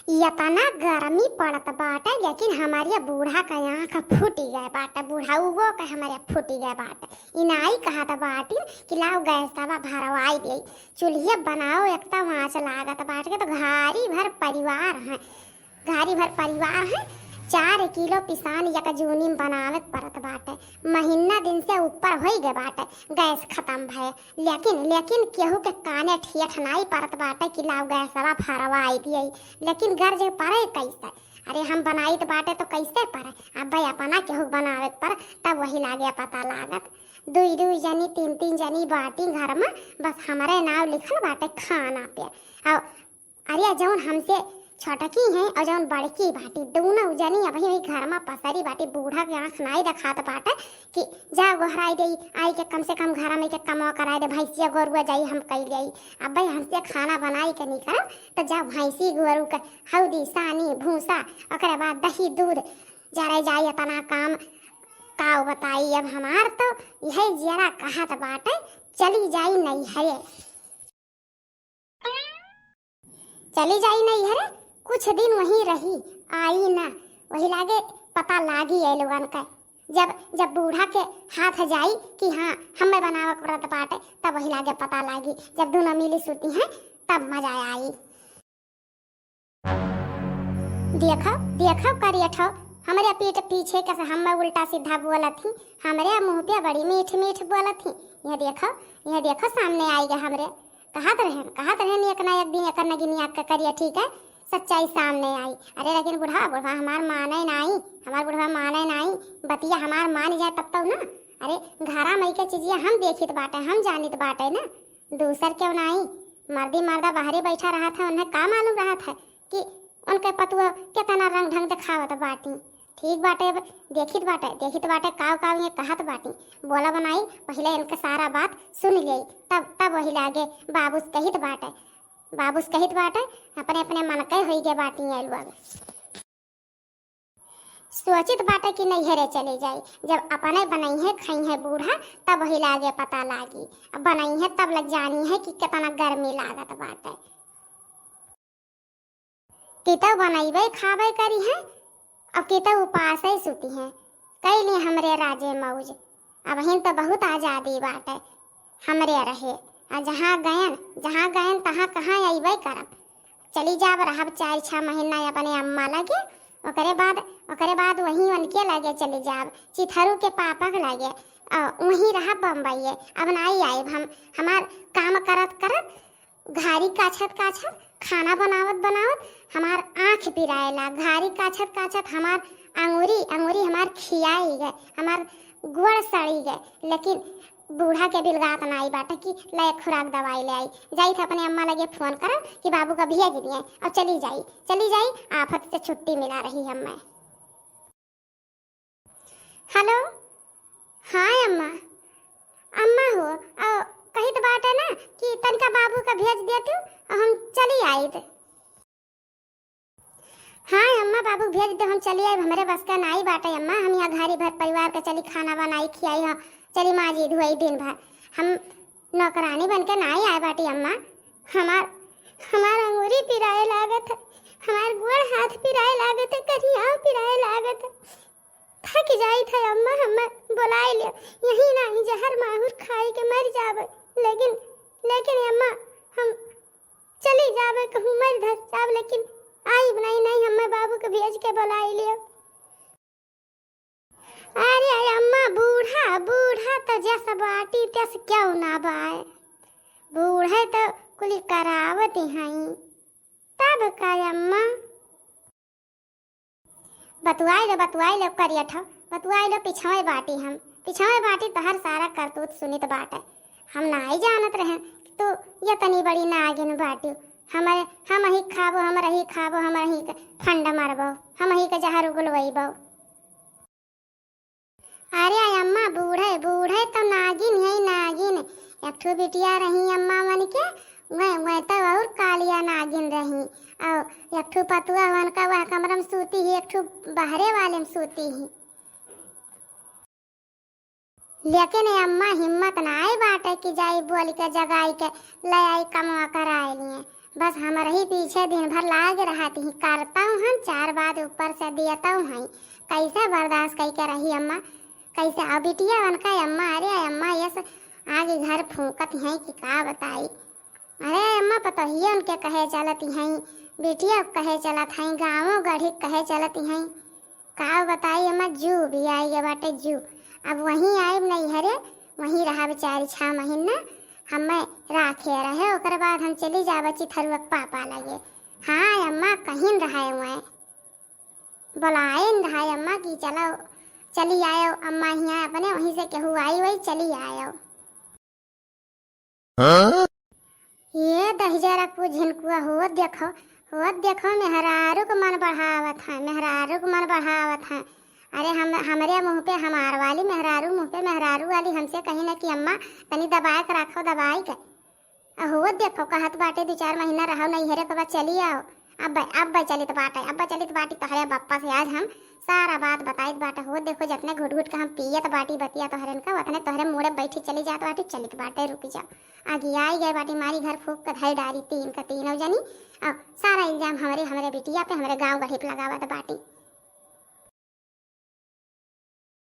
इतना गर्मी पड़त बाटे, लेकिन हमारे बूढ़ा का यहाँ का फूटी गए बाटे, बूढ़ा उगो का हमारे फूटी गए बाटे। इनाई कहा था बाटी कि लाओ गैस तवा भरवाई दे, चूल्हे बनाओ, एक तो वहाँ से लागत बाटे के तो घारी भर परिवार है, घारी भर परिवार है। 4 किलो पिसान एक जूनी बनावे पड़त बाटे, महीना दिन से ऊपर हो गए बाटे, गैस खत्म भय। लेकिन केहू के काने ठेठ नहीं पड़त बाटे कि लाओ गैसवा भरवाई दिए, लेकिन गर्ज पड़े कैसे? अरे हम बनाई तो बाटे तो कैसे पड़े? अब भाई अपना केहू बनावे पर तब वही लागे पता लागत। 2 जनी 3 जनी बाटी घर में, बस हमारे नाव लिखल बाटे खाना पे। और अरे जौन हमसे छोटकी है और जौन बड़की बाटी, दोनों जनी अभी घर में पसरी बाटी। बूढ़ा के आँख नहीं दिखात बाटे कि जा गोहराई दे, आई के कम से कम घर में के कमा कराए दे, भैंसिया गोरुआ जाई हम कही गई। अब भाई हमसे खाना बनाई के नहीं करब तो जा भैंसी गोरु के हल्दी सानी भूसा, ओकरे बाद दही दूध जरा जाई, इतना काम का बताई। अब हमार तो यही जरा कहत बाटे चली जाई नहीं हरे, चली जाई नहीं हरे, कुछ दिन वहीं रही आई ना, वही लागे पता लागी है लोगन का। जब बूढ़ा के हाथ जाई कि हाँ हमें बनावा पड़त बाटे, तब वही लागे पता लागी। जब दोनों मिली सूती हैं तब मजा आई। देखो करियठो हमारे पीठ पीछे कैसे हमें उल्टा सीधा बोलत थी, हमारे मुंह पे बड़ी मीठ मीठ बोलत थी। यह देखो सामने आई गए हमरे, कहत रहे एक ना एक दिन एक नगिनी आपका करिए, ठीक है सच्चाई सामने आई। अरे लेकिन बुढ़ा हमार माने नहीं, हमार बुढ़वा माने नहीं, बतिया हमार मान जाए तब तो ना। अरे घरा मई के चीजिया हम देखित बाटे, हम जानित बाटे ना, दूसर क्यों नहीं। मर्दा बाहरी बैठा रहा था, उन्हें का मालूम रहा था कि उनके पतुआ कितना रंग ढंग दिखावत बाटी। ठीक बाटे, देखित बाटे काव ये कहत बाटी, बोला बनाई पहले इनके सारा बात सुन ली, तब वही लागे बाबूस कहित बाटे अपने मन के हो गए बाटी। लोग सोचित बाटे कि नहीं हेरे चली जाई, जब अपने बनाई है खाई है बूढ़ा तब वही लागे पता लागी। अब बनाई है तब लग जानी है कि कितना गर्मी लागत बाटे। कितो बनाई खावे करी है, अब कितो उपास ही सुती है, कई लिए हमरे राजे मौज। अब हिन तो बहुत आजादी बाटे हमरे रहे, जहाँ गयन तहाँ कहाँ अबे करब, चली जाब रहब 4-6 महीना अपने अम्मा लगे, ओकरे बाद वहीं उनके लगे चली जाब, चिथरू के पापा के लगे वहीं रहब बम्बई। अब नहीं आइब हम, हमार काम करत घारी काछत खाना बनावत हमार आँख पिराए ला, घारी काछत हमार अंगूरी हमार खियाई गए, हमार गोड़ सड़ी गए। लेकिन बूढ़ा के बिलगात नाई बाटे कि ले खुराक दवाई ले आई, जाई था अपने अम्मा लगे फोन करब कि बाबू का भेज दिए, अब चली जाई आफत से छुट्टी मिला रही हमें। हेलो हाँ अम्मा हो कही तो बाटे ना कि तनिका बाबू का भेज दे तू, हम चली आई। हाँ अम्मा बाबू भेज दे, हम चली आई, हमारे बस का नाई बाटे अम्मा, हम यहाँ घारी भर परिवार का चली खाना बनाई खियाई हो, चली माजी धुआई दिन भर, हम नौकरानी बन के नहीं आए बाटी अम्मा। हमार अंगूरी पिराए लागत है, हमार गोड़ हाथ पिराए लागत है, करिया पिराए लागत है, थक जाई थे अम्मा, हमें बुलाए लिया यही नहीं जहर माहुर खाई के मर जावे, लेकिन अम्मा हम चली जावे कहूँ मर धर जाब, लेकिन आई नहीं हमें बाबू के भेज के बुलाए लिया। अरे अम्मा बूढ़ा तो जैसा बाटी तैस क्यों ना बाए, बूढ़े तो कुल करावत हैं तब का अम्मा। बतुआई लो करियठो, बतुआई लो पिछवे बाटी तो हर सारा करतूत सुनित बाटे, हम नहीं जानत रहे तो ये तनी बड़ी नागिन बाटी, हम ही खाबो हम रही फंड मारबो, हम ही के जहर उगलवैबो। अरे अम्मा बूढ़े तो नागिन, एक ठो बिटिया रही अम्मा मन के, मैं तो और कालिया नागिन रही, और एक ठो पतुआ वन का वह कमरा में सूती ही, एक ठो बहरे वाले में सूती ही। लेकिन अम्मा हिम्मत ना आई बाटे कि जाई बोल के जगाई के ले आई कमा कर आए लिए, बस हमारे ही पीछे दिन भर लाग रहा थी। करता हूँ हम 4 बात ऊपर से देता हूँ है। कैसे बर्दाश्त करके रही अम्मा, कैसे अब बिटिया उनका अम्मा, अरे अम्मा ये आगे घर फूकत हैं कि का बताई। अरे अम्मा पता ही उनके कहे चलती हैं, बेटिया कहे चलत हैं, गाँवों गढ़ी कहे चलती हैं, का बताई अम्मा। जू भी आई है बाटे जू, अब वहीं आए नहीं हरे, वहीं रहा बेचारी 6 महीना हमें राखे रहे। ओकर बाद हम चली जा बची थरुआ पापा लगे। हाँ अम्मा कहीं रहे हुए बुलाए रहा अम्मा की चलो चली आयो अम्मा यहाँ अपने वहीं से केहू आई वही चली आयो। ये दहिजा रखू झिनकुआ हो देखो मेहरारू को मन बढ़ावत है, मेहरारू को मन बढ़ावत है। अरे हमरे मुंह पे हमार वाली मेहरारू, मुंह पे मेहरारू वाली हमसे कही ना कि अम्मा तनी दबाए के रखो, दबाई के हो देखो कहत बाटे 2-4 महीना रहो नहीं हरे के बाद चली आओ। अब चलित बाटी तोहरे बप्पा से आज हम सारा बात बताइत बाटे। हो देखो जितने घुट घुट के हम पियत बाटी बतिया तोहरन का उतने तोहरे मुड़े बैठी चली जात बाटी, चलित बाटे रुक जाओ। आगे आई गए बाटी मारी घर फूक के धई डारी 3 का 3 जनी। अब सारा इल्जाम हमारे बिटिया पे, हमारे गाँव गढ़ी पे लगावत बाटी।